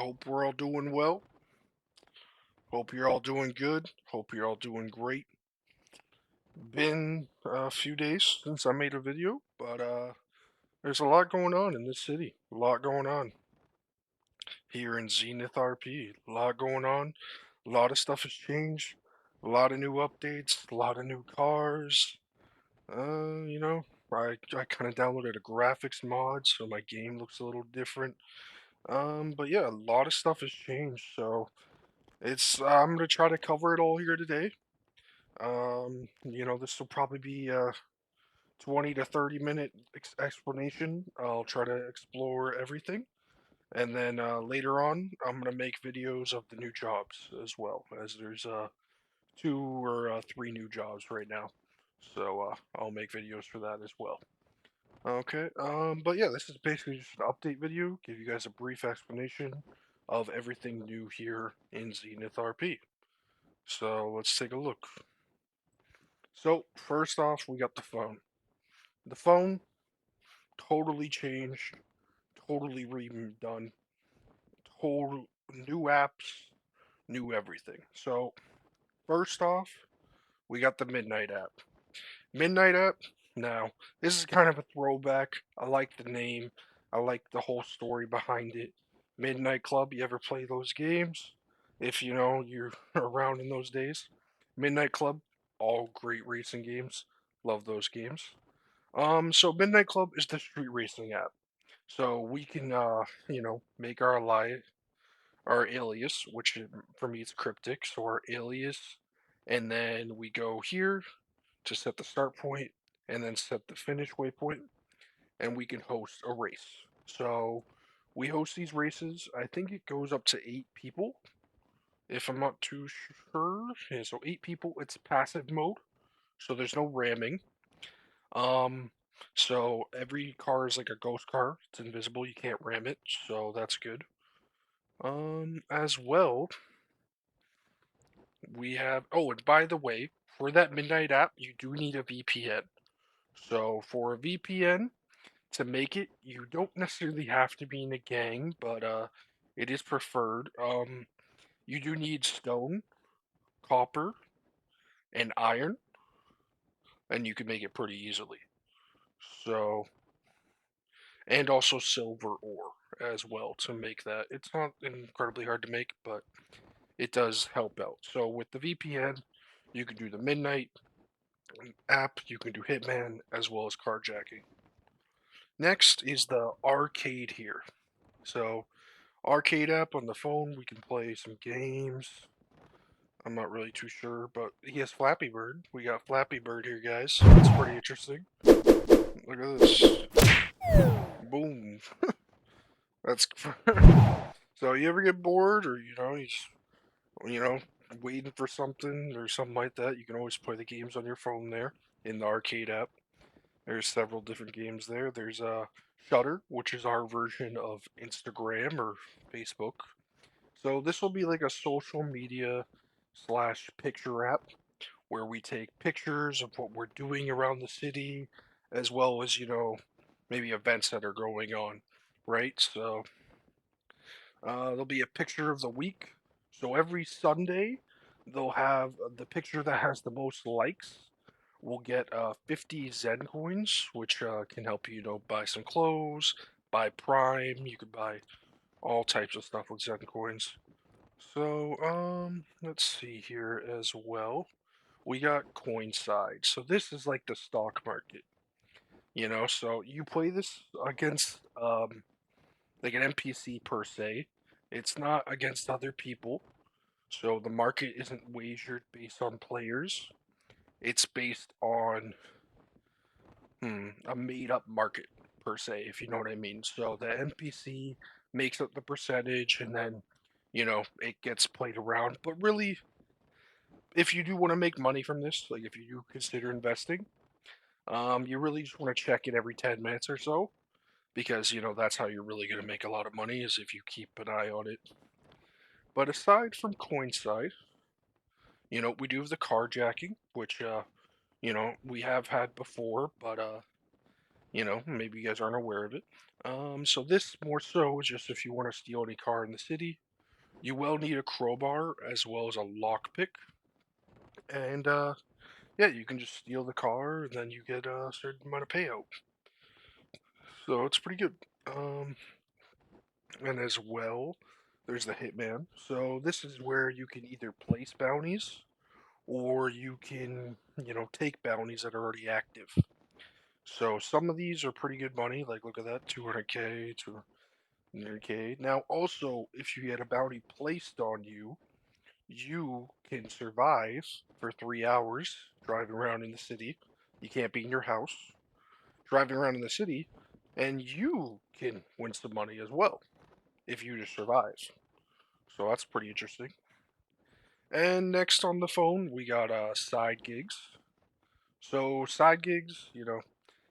hope we're all doing well. Hope you're all doing good. Hope you're all doing great. Been a few days since I made a video, but there's a lot going on in this city. A lot going on here in Zenith RP. A lot going on. A lot of stuff has changed. A lot of new updates. A lot of new cars. You know, I kind of downloaded a graphics mod, so my game looks a little different. But yeah, a lot of stuff has changed. So I'm gonna try to cover it all here today. This will probably be a 20 to 30 minute explanation. I'll try to explore everything, and then later on, I'm gonna make videos of the new jobs as well, as there's two or three new jobs right now. So I'll make videos for that as well. Okay. But yeah, this is basically just an update video, give you guys a brief explanation of everything new here in Zenith RP. So let's take a look. So first off, we got the phone. The phone totally changed, totally redone, total new apps, new everything. So first off, we got the Midnight app. Midnight app. Now this is kind of a throwback. I like the name. I like the whole story behind it. Midnight Club. You ever play those games? If you know you're around in those days. Midnight Club. All great racing games. Love those games. So Midnight Club is the street racing app. So we can, make our alias, which for me is cryptic, so our alias, and then we go here to set the start point, and then set the finish waypoint, and we can host a race. So we host these races. I think it goes up to 8 people, if I'm not too sure. Yeah, so 8 people. It's passive mode, so there's no ramming. Um, so every car is like a ghost car. It's invisible. You can't ram it, so that's good. As well, we have. Oh, and by the way, for that Midnight app, you do need a VPN. So for a VPN to make it, you don't necessarily have to be in a gang, but it is preferred. You do need stone, copper, and iron, and you can make it pretty easily. So and also silver ore as well to make that. It's not incredibly hard to make, but it does help out. So with the VPN, you can do the Midnight app, you can do Hitman, as well as carjacking. Next is the arcade here. So arcade app on the phone, we can play some games. I'm not really too sure, but he has Flappy Bird. We got Flappy Bird here, guys. It's pretty interesting. Look at this. Boom. That's so you ever get bored, or you know waiting for something or something like that, you can always play the games on your phone there in the arcade app. There's several different games there. There's Shutter, which is our version of Instagram or Facebook. So this will be like a social media slash picture app where we take pictures of what we're doing around the city, as well as maybe events that are going on, right? So there'll be a picture of the week. So every Sunday, they'll have the picture that has the most likes will get 50 Zen coins, which can help you, buy some clothes, buy Prime. You could buy all types of stuff with Zen coins. So, let's see here as well. We got Coinside. So this is like the stock market, So you play this against like an NPC per se. It's not against other people. So the market isn't wagered based on players. It's based on a made up market per se, if you know what I mean. So the NPC makes up the percentage and then, it gets played around. But really, if you do want to make money from this, like if you do consider investing, you really just want to check it every 10 minutes or so because, that's how you're really going to make a lot of money is if you keep an eye on it. But aside from Coinside, we do have the carjacking, which, we have had before, but Maybe you guys aren't aware of it. So this more so is just if you want to steal any car in the city, you will need a crowbar as well as a lockpick. And yeah, you can just steal the car and then you get a certain amount of payout. So it's pretty good. And as well, there's the hitman. So this is where you can either place bounties or you can, take bounties that are already active. So some of these are pretty good money. Like look at that, 200k, 200k. Now also, if you get a bounty placed on you, you can survive for 3 hours driving around in the city. You can't be in your house. Driving around in the city, and you can win some money as well if you just survive. So that's pretty interesting. And next on the phone, we got side gigs. So side gigs,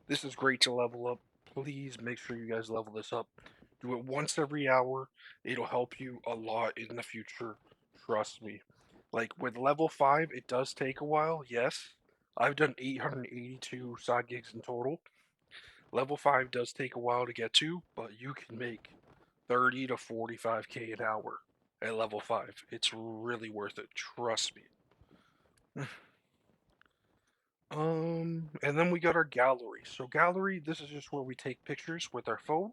this is great to level up. Please make sure you guys level this up. Do it once every hour. It'll help you a lot in the future. Trust me. Like with level 5, it does take a while, yes. I've done 882 side gigs in total. Level 5 does take a while to get to, but you can make 30 to 45k an hour at level 5. It's really worth it, trust me. And then we got our gallery. So gallery, this is just where we take pictures with our phone.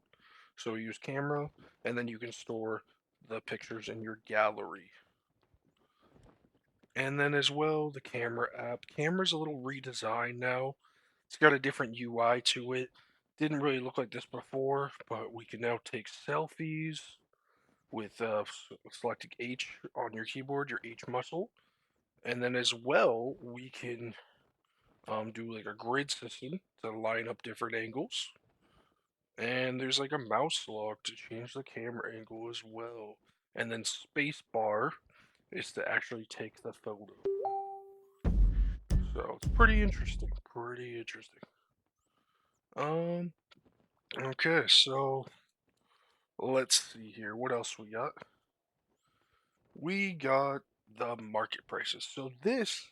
So we use camera, and then you can store the pictures in your gallery. And then as well, the camera app. Camera's a little redesigned now. It's got a different UI to it. Didn't really look like this before, but we can now take selfies with selecting H on your keyboard, your H muscle. And then as well, we can do like a grid system to line up different angles. And there's like a mouse lock to change the camera angle as well. And then space bar is to actually take the photo. So it's pretty interesting. Pretty interesting. Um, okay, so let's see here. What else we got? We got the market prices. So this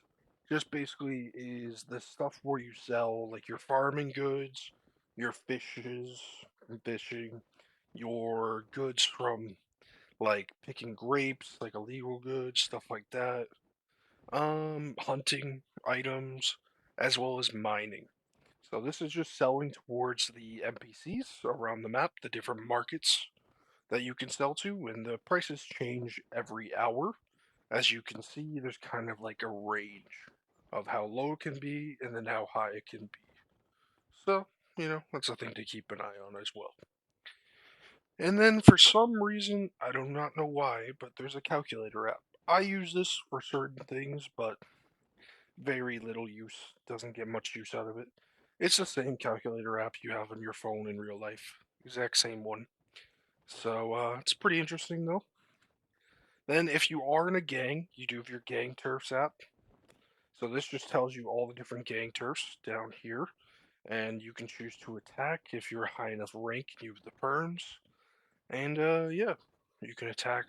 just basically is the stuff where you sell like your farming goods, your fishes from fishing, your goods from like picking grapes, like illegal goods, stuff like that. Hunting items, as well as mining. So this is just selling towards the NPCs around the map, the different markets that you can sell to, and the prices change every hour. As you can see, there's kind of like a range of how low it can be and then how high it can be. So, that's a thing to keep an eye on as well. And then for some reason, I do not know why, but there's a calculator app. I use this for certain things, but very little use. Doesn't get much use out of it. It's the same calculator app you have on your phone in real life. Exact same one. So it's pretty interesting though. Then if you are in a gang, you do have your gang turfs app. So this just tells you all the different gang turfs down here. And you can choose to attack if you're high enough rank and you have the perms. And yeah, you can attack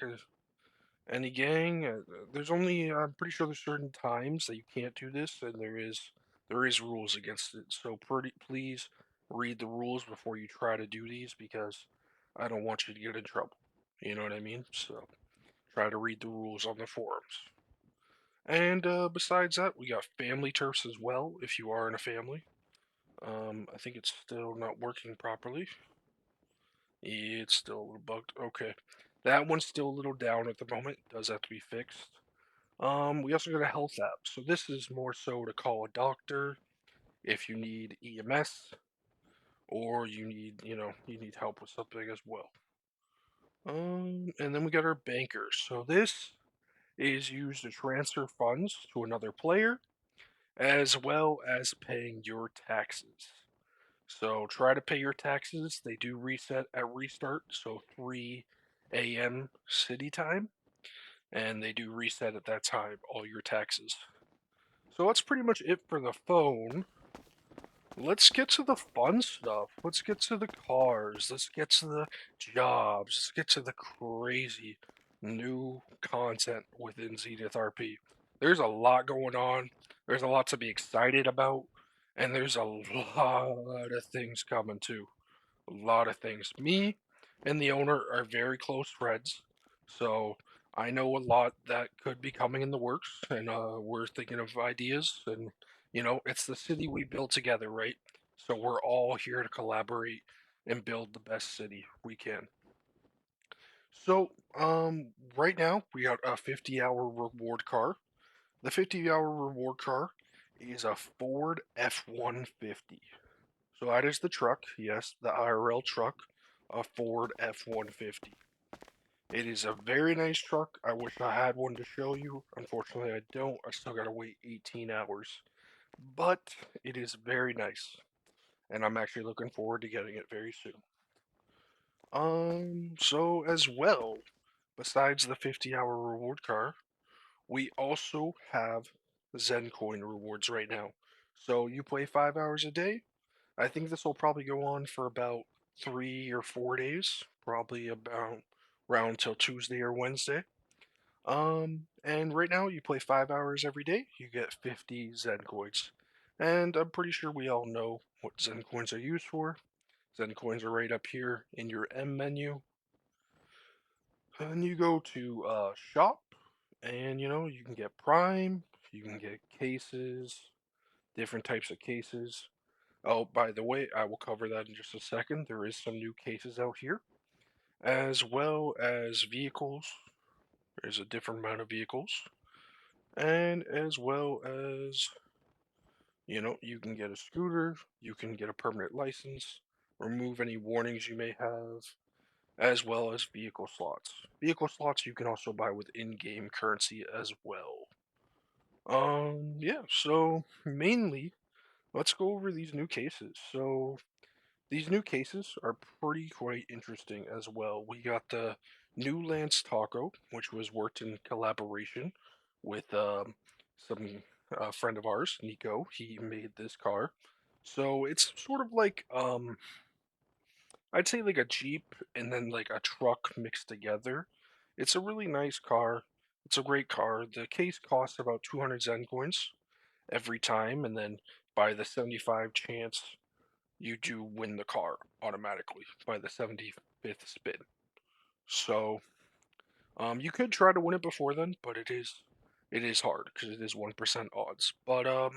any gang. There's only I'm pretty sure there's certain times that you can't do this, and there is rules against it. So please read the rules before you try to do these because I don't want you to get in trouble. You know what I mean? So try to read the rules on the forums. And besides that, we got family turfs as well. If you are in a family, I think it's still not working properly. It's still a little bugged. Okay, that one's still a little down at the moment. Does have to be fixed. We also got a health app. So this is more so to call a doctor if you need EMS or you need help with something as well. And then we got our bankers. So this is used to transfer funds to another player as well as paying your taxes. So try to pay your taxes. They do reset at restart, so 3 a.m. city time, and they do reset at that time all your taxes. So that's pretty much it for the phone. Let's get to the fun stuff. Let's get to the cars. Let's get to the jobs. Let's get to the crazy new content within Zenith RP. There's a lot going on. There's a lot to be excited about. And there's a lot of things coming too. A lot of things. Me and the owner are very close friends, so I know a lot that could be coming in the works, and we're thinking of ideas. And it's the city we build together, right? So we're all here to collaborate and build the best city we can. So, right now we got a 50-hour reward car. The 50-hour reward car is a Ford F-150. So that is the truck, yes, the IRL truck, a Ford F-150. It is a very nice truck. I wish I had one to show you. Unfortunately, I don't. I still gotta wait 18 hours. But it is very nice, and I'm actually looking forward to getting it very soon. So as well, besides the 50-hour reward car, we also have Zen Coin rewards right now. So you play 5 hours a day. I think this will probably go on for about 3 or 4 days, probably about around till Tuesday or Wednesday. And right now you play 5 hours every day, you get 50 Zen coins. And I'm pretty sure we all know what Zen coins are used for. Zen coins are right up here in your M menu. And you go to shop, and you can get Prime, you can get cases, different types of cases. Oh, by the way, I will cover that in just a second. There is some new cases out here, as well as vehicles. There's a different amount of vehicles, and as well as, you can get a scooter, you can get a permanent license, remove any warnings you may have, as well as vehicle slots. Vehicle slots you can also buy with in-game currency as well. Yeah, so mainly, let's go over these new cases. So, these new cases are pretty quite interesting as well. We got the new Lance Taco, which was worked in collaboration with some friend of ours, Nico. He made this car. So it's sort of like I'd say like a Jeep and then like a truck mixed together. It's a really nice car. It's a great car. The case costs about 200 Zen coins every time, and then by the 75 chance you do win the car automatically by the 75th spin. So, you could try to win it before then, but it is hard because it is 1% odds. But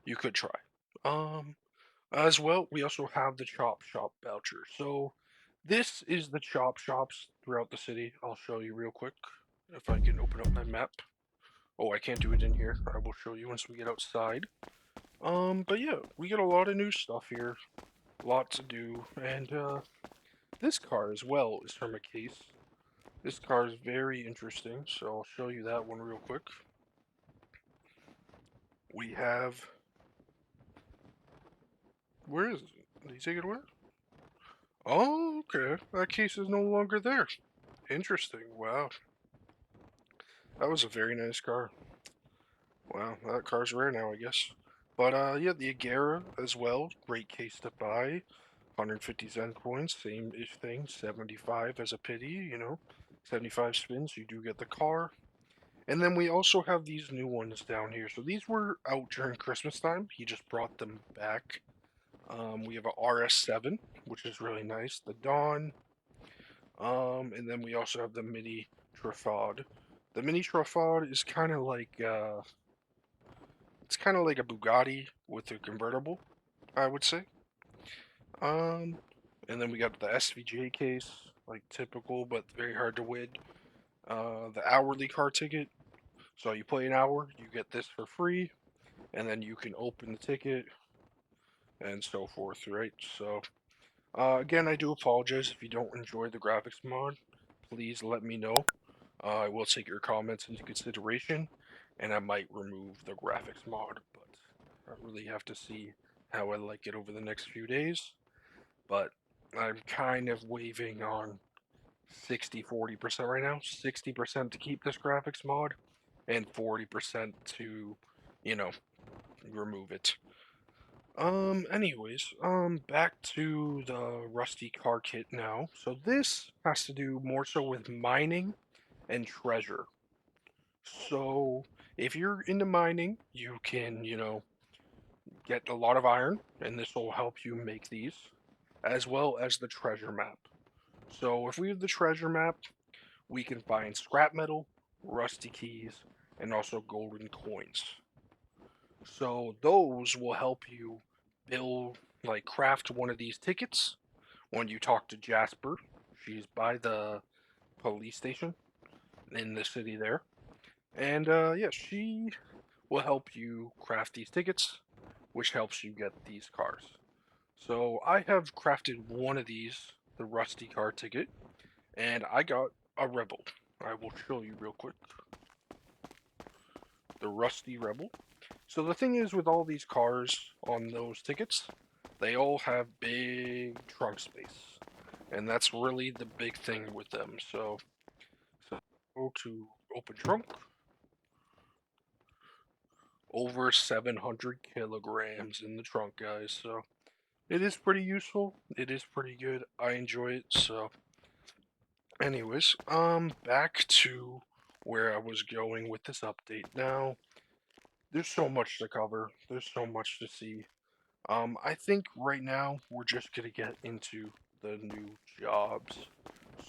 you could try. Um, as well, we also have the Chop Shop voucher. So, this is the Chop Shops throughout the city. I'll show you real quick if I can open up my map. Oh, I can't do it in here. I will show you once we get outside. But yeah, we get a lot of new stuff here. Lot to do, and this car as well is from a case. This car is very interesting, so I'll show you that one real quick. We have. Where is it? Did he take it away? Oh, okay. That case is no longer there. Interesting. Wow. That was a very nice car. Wow, that car's rare now, I guess. But yeah, the Agera as well. Great case to buy. 150 Zen coins, same-ish thing. 75 as a pity. 75 spins, you do get the car. And then we also have these new ones down here. So these were out during Christmas time. He just brought them back. We have a RS7, which is really nice. The Dawn. And then we also have the Mini Truffade. The Mini Truffade is kind of like it's kind of like a Bugatti with a convertible, I would say. Um, and then we got the SVJ case, like typical, but very hard to win. The hourly car ticket. So you play an hour, you get this for free, and then you can open the ticket and so forth, right? So, again, I do apologize if you don't enjoy the graphics mod. Please let me know. I will take your comments into consideration, and I might remove the graphics mod, but I really have to see how I like it over the next few days. But I'm kind of waving on 60-40% right now. 60% to keep this graphics mod, and 40% to, you know, remove it. Anyways, back to the rusty car kit now. So this has to do more so with mining and treasure. So if you're into mining, you can, get a lot of iron, and this will help you make these, as well as the treasure map. So if we have the treasure map, we can find scrap metal, rusty keys, and also golden coins. So those will help you build, like craft one of these tickets when you talk to Jasper. She's by the police station in the city there. And yeah, she will help you craft these tickets, which helps you get these cars. So I have crafted one of these, the rusty car ticket, and I got a rebel. I will show you real quick. The rusty rebel. So the thing is with all these cars on those tickets, they all have big trunk space. And that's really the big thing with them. So go to open trunk. Over 700 kilograms in the trunk, guys. So it is pretty useful. It is pretty good. I enjoy it. So anyways, back to where I was going with this update. Now, there's so much to cover. There's so much to see. I think right now we're just gonna get into the new jobs.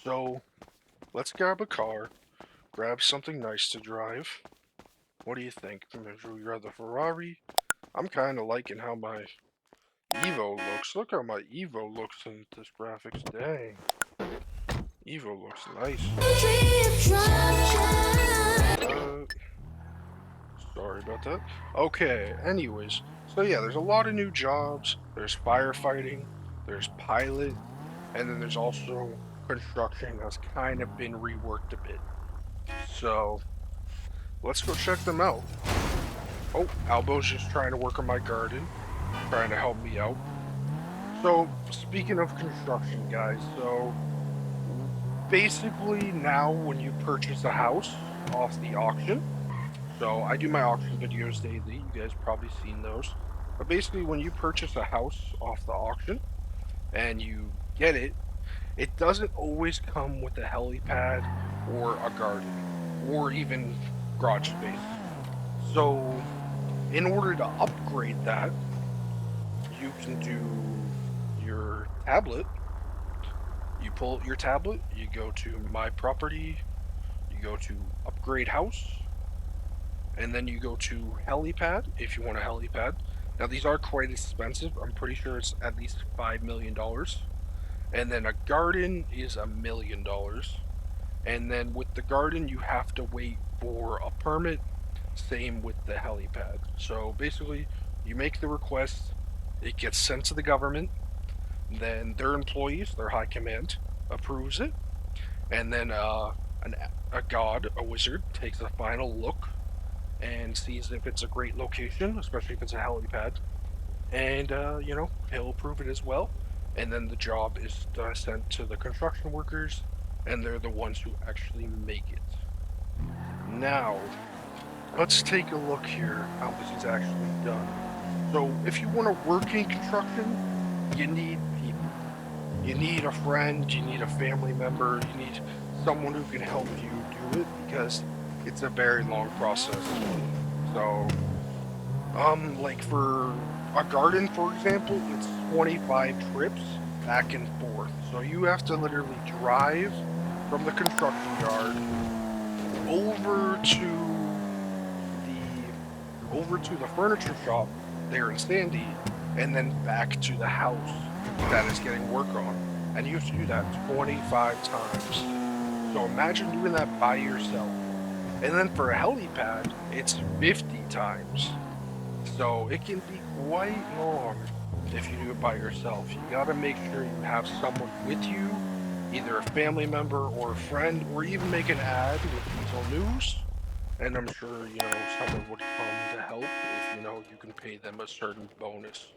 So let's grab a car, grab something nice to drive. What do you think? Would you rather Ferrari? I'm kind of liking how my Evo looks. Look how my Evo looks in this graphics. Dang. Evo looks nice. Sorry about that. Okay, anyways. So yeah, there's a lot of new jobs. There's firefighting, there's pilot, and then there's also construction that's kind of been reworked a bit. So, let's go check them out. Oh, Albo's just trying to work on my garden, trying to help me out. So, speaking of construction, guys, so basically now when you purchase a house off the auction, so I do my auction videos daily, you guys probably seen those, but basically when you purchase a house off the auction and you get it, it doesn't always come with a helipad or a garden or even garage space. So in order to upgrade that, you can do your tablet. You pull your tablet, you go to My Property, you go to Upgrade House, and then you go to Helipad if you want a helipad. Now these are quite expensive. I'm pretty sure it's at least $5 million. And then a garden is $1 million. And then with the garden, you have to wait for a permit. Same with the helipad. So basically, you make the request, it gets sent to the government, then their employees, their high command, approves it, and then a god, a wizard, takes a final look and sees if it's a great location, especially if it's a helipad, and he'll approve it as well. And then the job is sent to the construction workers, and they're the ones who actually make it. Now, let's take a look here how this is actually done. So, if you want to work in construction, you need people. You need a friend, you need a family member, you need someone who can help you do it because it's a very long process. So, like for a garden, for example, it's 25 trips back and forth. So you have to literally drive from the construction yard over to the furniture shop there in Sandy, and then back to the house that is getting work on. And you have to do that 25 times. So imagine doing that by yourself. And then for a helipad, it's 50 times. So it can be quite long if you do it by yourself. You gotta make sure you have someone with you, either a family member or a friend, or even make an ad with Diesel News. And I'm sure, someone would come to help if, you can pay them a certain bonus.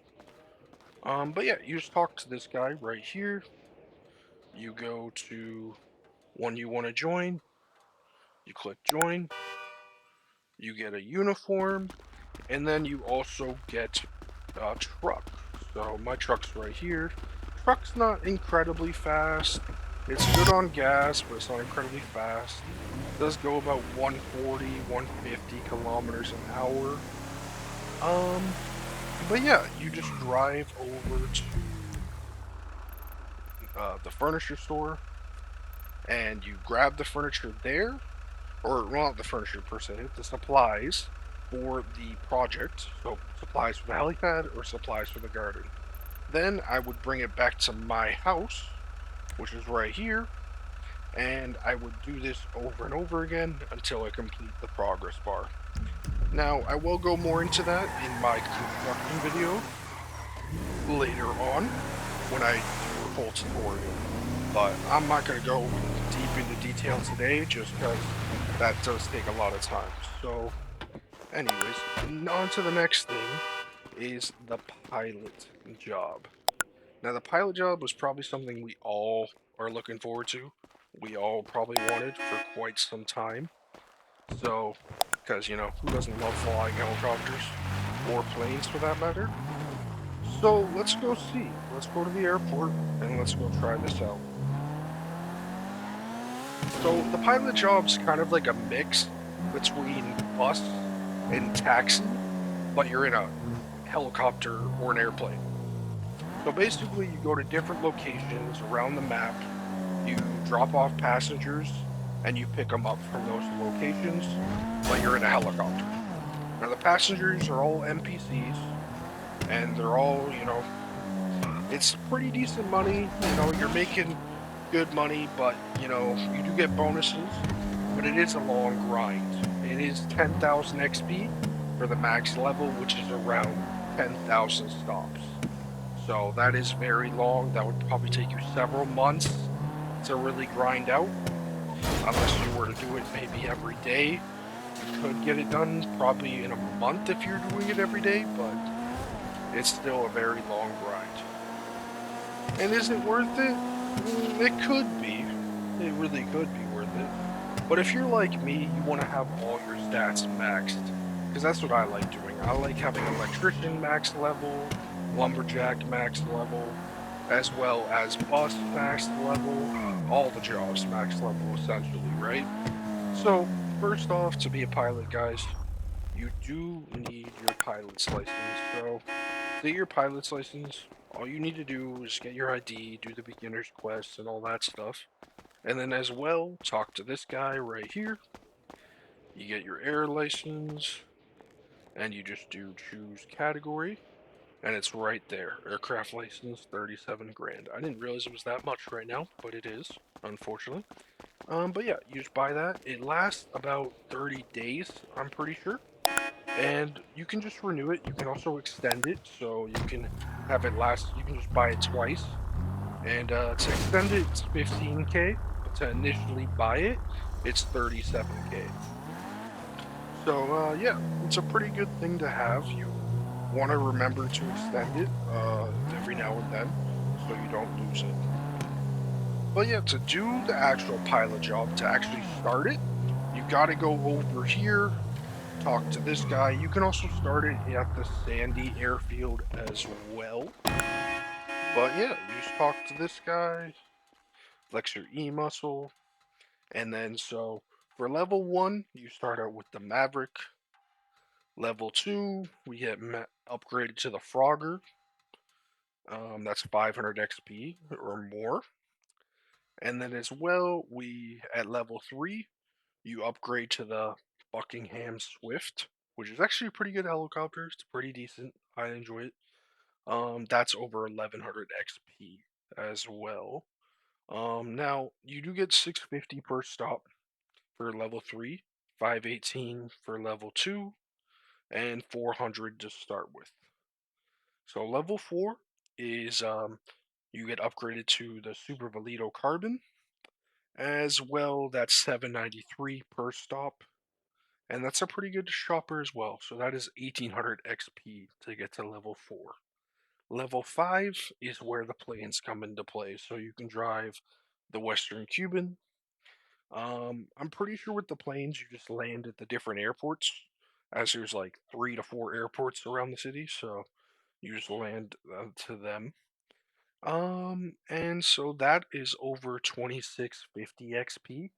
But yeah, you just talk to this guy right here. You go to one you want to join. You click join. You get a uniform. And then you also get a truck. So my truck's right here. Truck's not incredibly fast. It's good on gas, but it's not incredibly fast. It does go about 140, 150 kilometers an hour. But yeah, you just drive over to the furniture store and you grab the furniture there, or well, not the furniture per se, the supplies for the project. So supplies for the helipad or supplies for the garden. Then I would bring it back to my house, which is right here, and I would do this over and over again until I complete the progress bar. Now, I will go more into that in my construction video later on when I do a full tutorial. But I'm not going to go deep into detail today just because that does take a lot of time. So, anyways, on to the next thing is the pilot job. Now, the pilot job was probably something we all are looking forward to. We all probably wanted for quite some time. So, because, who doesn't love flying helicopters or planes for that matter? So, let's go see. Let's go to the airport and let's go try this out. So, the pilot job's kind of like a mix between bus and taxi, but you're in a helicopter or an airplane. So basically, you go to different locations around the map, you drop off passengers, and you pick them up from those locations, but you're in a helicopter. Now, the passengers are all NPCs, and they're all, it's pretty decent money. You're making good money, but, you do get bonuses, but it is a long grind. It is 10,000 XP for the max level, which is around 10,000 stops. So that is very long. That would probably take you several months to really grind out. Unless you were to do it maybe every day. You could get it done probably in a month if you're doing it every day, but it's still a very long grind. And is it worth it? It could be. It really could be worth it. But if you're like me, you want to have all your stats maxed. Because that's what I like doing. I like having electrician max level, lumberjack max level, as well as bus max level, all the jobs max level essentially, right? So, first off, to be a pilot, guys, you do need your pilot's license. So, to get your pilot's license, all you need to do is get your ID, do the beginner's quest, and all that stuff. And then, as well, talk to this guy right here. You get your air license, and you just do choose category, and it's right there. Aircraft license, 37 grand. I didn't realize it was that much right now, but it is, unfortunately. But yeah, you just buy that. It lasts about 30 days, I'm pretty sure. And you can just renew it. You can also extend it, so you can have it last. You can just buy it twice. And to extend it, it's 15K. But to initially buy it, it's 37K. So yeah, it's a pretty good thing to have. You want to remember to extend it every now and then, so you don't lose it. But yeah, to do the actual pilot job, to actually start it, you got to go over here, talk to this guy. You can also start it at the Sandy airfield as well. But yeah, you just talk to this guy, flex your E muscle, and then so for level 1, you start out with the Maverick. Level 2, we get upgraded to the Frogger. That's 500 XP or more. And then as well, we at level 3, you upgrade to the Buckingham Swift, which is actually a pretty good helicopter. It's pretty decent. I enjoy it. That's over 1100 XP as well. Now you do get 650 per stop for level 3, 518 for level 2, and 400 to start with. So level 4 is you get upgraded to the Super Valito Carbon as well. That's 793 per stop, and that's a pretty good shopper as well. So that is 1800 XP to get to level 4. Level 5 is where the planes come into play, so you can drive the Western Cuban. I'm pretty sure with the planes, you just land at the different airports, as there's like 3 to 4 airports around the city, so you just land to them. And so that is over 2650 XP.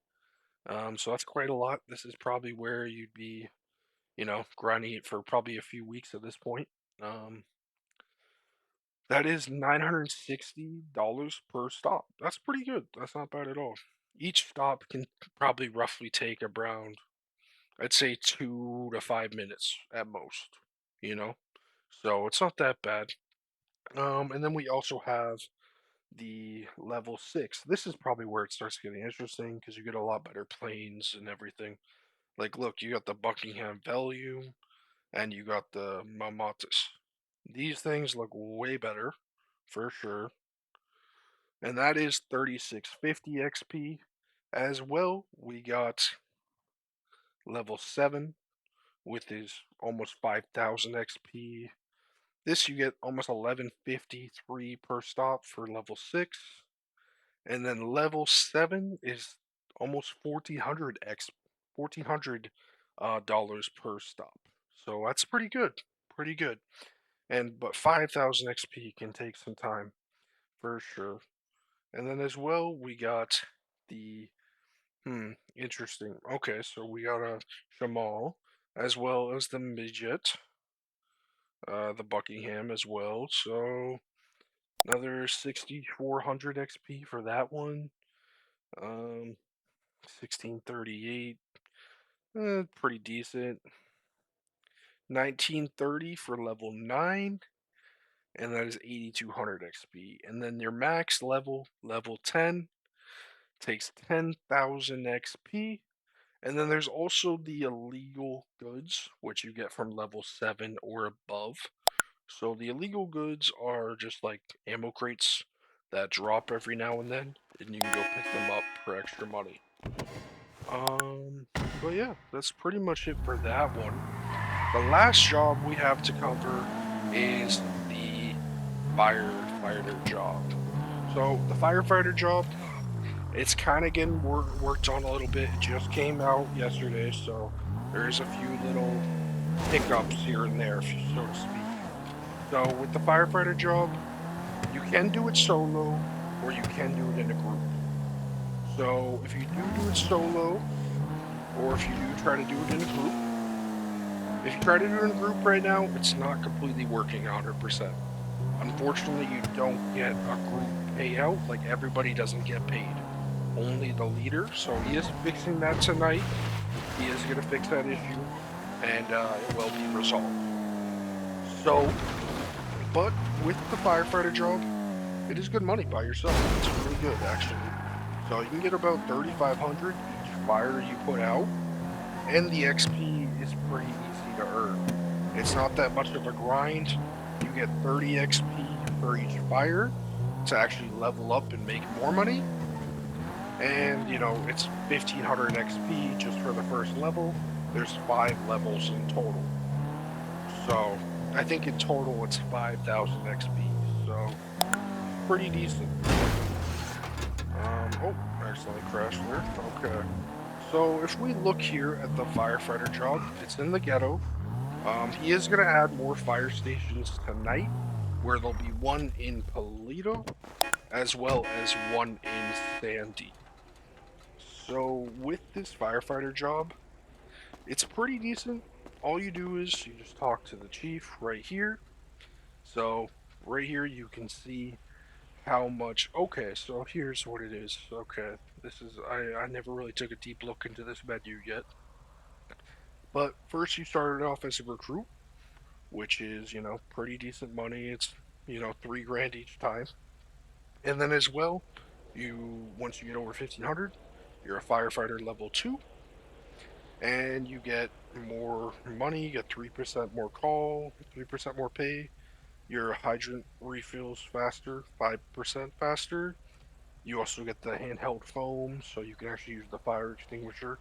So that's quite a lot. This is probably where you'd be, grinding it for probably a few weeks at this point. Um, that is $960 per stop. That's pretty good. That's not bad at all. Each stop can probably roughly take around, I'd say, 2 to 5 minutes at most. You know, so it's not that bad. And then we also have the level 6. This is probably where it starts getting interesting because you get a lot better planes and everything. Like, look, you got the Buckingham Value and you got the Mamatus. These things look way better, for sure. And that is 3650 XP. As well, we got level 7 with his almost 5000 XP. This you get almost 1153 per stop for level 6. And then level 7 is almost 1400 dollars per stop. So that's pretty good. Pretty good. And but 5000 XP can take some time for sure. And then as well we got the interesting. Okay, so we got a Shamal as well as the midget, the Buckingham as well. So another 6400 XP for that one. 1638, pretty decent. 1930 for level 9, and that is 8200 XP. And then your max level, level 10, takes 10,000 XP. And then there's also the illegal goods, which you get from level 7 or above. So the illegal goods are just like ammo crates that drop every now and then, and you can go pick them up for extra money. Um, but yeah, that's pretty much it for that one. The last job we have to cover is the firefighter job. So the firefighter job, it's kind of getting worked on a little bit. It just came out yesterday, so there's a few little hiccups here and there, so to speak. So with the firefighter job, you can do it solo or you can do it in a group. So if you do it solo, or if you do try to do it in a group, if you try to do it in a group right now, it's not completely working 100%. Unfortunately, you don't get a group payout, like everybody doesn't get paid. Only the leader, so he is fixing that tonight. He is going to fix that issue, and it will be resolved. So, but with the firefighter job, it is good money by yourself. It's really good, actually. So you can get about 3,500 each fire you put out, and the XP is pretty easy to earn. It's not that much of a grind. You get 30 XP for each fire to actually level up and make more money. And, you know, it's 1,500 XP just for the first level. There's 5 levels in total. So, I think in total it's 5,000 XP. So, pretty decent. Oh, accidentally crashed there. Okay. So, if we look here at the firefighter job, it's in the ghetto. He is going to add more fire stations tonight, where there'll be one in Polito, as well as one in Sandy. So, with this firefighter job, it's pretty decent. All you do is you just talk to the chief right here. So, right here you can see how much. Okay, so here's what it is. Okay, this is. I never really took a deep look into this menu yet. But first, you started off as a recruit, which is, pretty decent money. It's, 3 grand each time. And then as well, once you get over 1,500, you're a firefighter level 2, and you get more money. You get 3% more call, 3% more pay. Your hydrant refills faster, 5% faster. You also get the handheld foam, so you can actually use the fire extinguisher,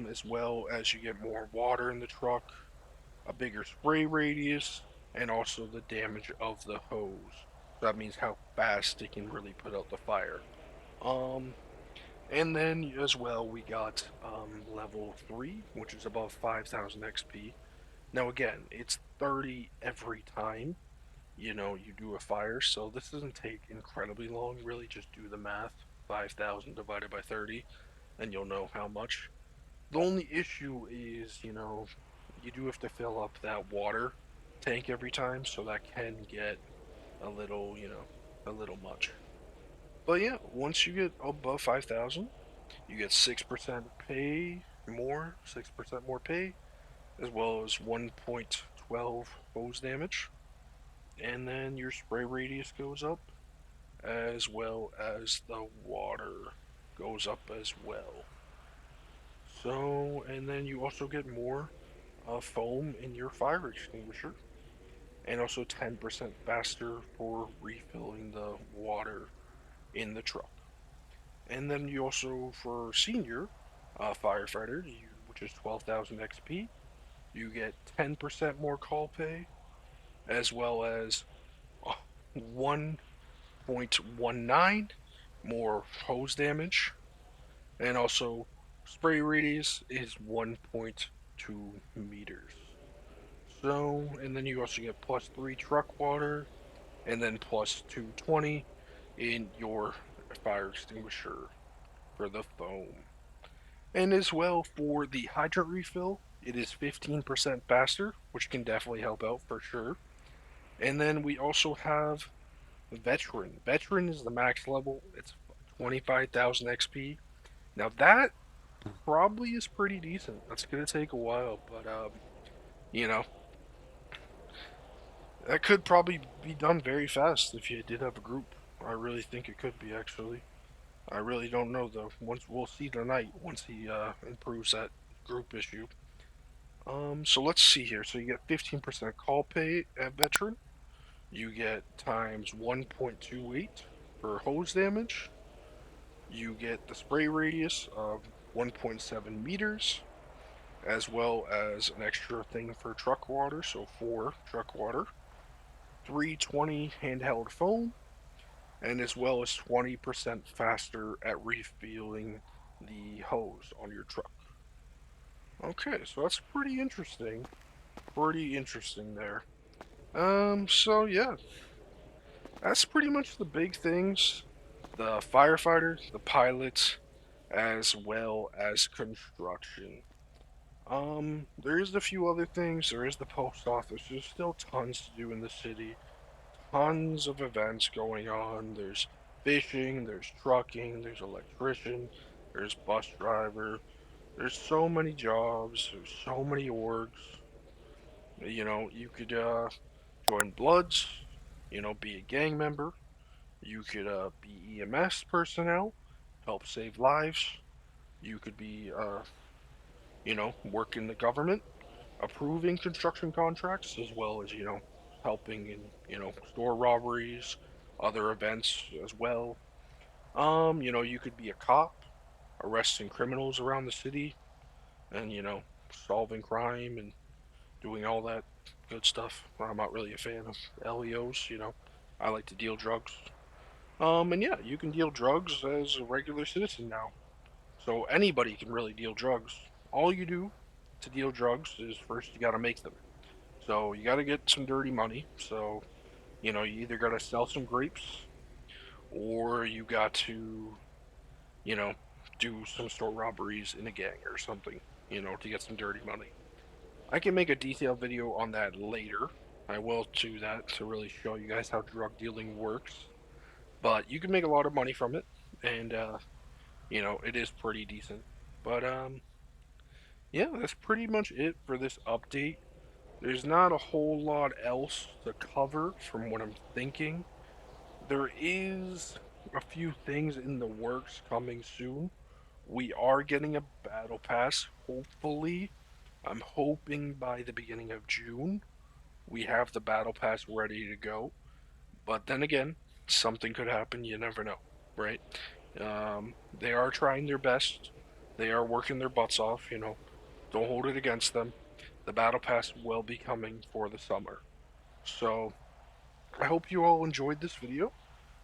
as well as you get more water in the truck, a bigger spray radius, and also the damage of the hose. So that means how fast it can really put out the fire. Um, and then as well, we got level 3, which is above 5,000 XP. Now again, it's 30 every time, you do a fire, so this doesn't take incredibly long, really. Just do the math. 5,000 divided by 30, and you'll know how much. The only issue is, you do have to fill up that water tank every time, so that can get a little, a little much. But yeah, once you get above 5,000, you get 6% pay more, 6% more pay, as well as 1.12 hose damage. And then your spray radius goes up, as well as the water goes up as well. So, and then you also get more foam in your fire extinguisher, and also 10% faster for refilling the water in the truck. And then you also, for senior firefighter, which is 12,000 XP, you get 10% more call pay, as well as 1.19 more hose damage, and also spray radius is 1.2 meters. So, and then you also get plus 3 truck water, and then plus 220 in your fire extinguisher for the foam. And as well for the hydrant refill, it is 15% faster, which can definitely help out for sure. And then we also have Veteran. Veteran is the max level. It's 25,000 XP. Now that probably is pretty decent. That's gonna take a while, but you know, that could probably be done very fast if you did have a group. I really think it could be actually. I really don't know though. Once we'll see tonight once he improves that group issue. So let's see here. So you get 15% call pay at veteran. You get times 1.28 for hose damage. You get the spray radius of 1.7 meters, as well as an extra thing for truck water, so 4 truck water, 320 handheld foam, and as well as 20% faster at refueling the hose on your truck. Okay, so that's pretty interesting. Pretty interesting there. So yeah, that's pretty much the big things. The firefighters, the pilots, as well as construction. There is a few other things. There is the post office. There's still tons to do in the city. Tons of events going on. There's fishing, there's trucking, there's electrician, there's bus driver. There's so many jobs. There's so many orgs. You could join Bloods. Be a gang member. You could be EMS personnel, help save lives. You could be work in the government, approving construction contracts, as well as helping in store robberies, other events as well. You could be a cop, arresting criminals around the city, and solving crime and doing all that good stuff. I'm not really a fan of LEOs. I like to deal drugs. And yeah, you can deal drugs as a regular citizen now. So anybody can really deal drugs. All you do to deal drugs is first you got to make them. So you got to get some dirty money. So, you either got to sell some grapes or you got to, you know, do some store robberies in a gang or something, to get some dirty money. I can make a detailed video on that later. I will do that to really show you guys how drug dealing works. But you can make a lot of money from it, and it is pretty decent. But yeah, that's pretty much it for this update. There's not a whole lot else to cover from what I'm thinking. There is a few things in the works coming soon. We are getting a battle pass, hopefully. I'm hoping by the beginning of June we have the battle pass ready to go. But then again, something could happen, you never know, right? They are trying their best. They are working their butts off, Don't hold it against them. The battle pass will be coming for the summer. So, I hope you all enjoyed this video.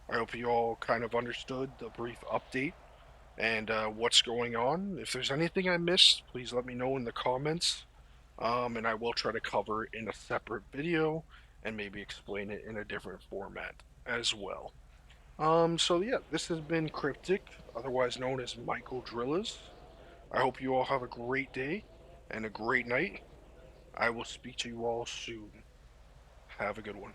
I hope you all kind of understood the brief update and what's going on. If there's anything I missed, please let me know in the comments. And I will try to cover it in a separate video and maybe explain it in a different format as well. So yeah, this has been Cryptic, otherwise known as Michael Drillas. I hope you all have a great day and a great night. I will speak to you all soon. Have a good one.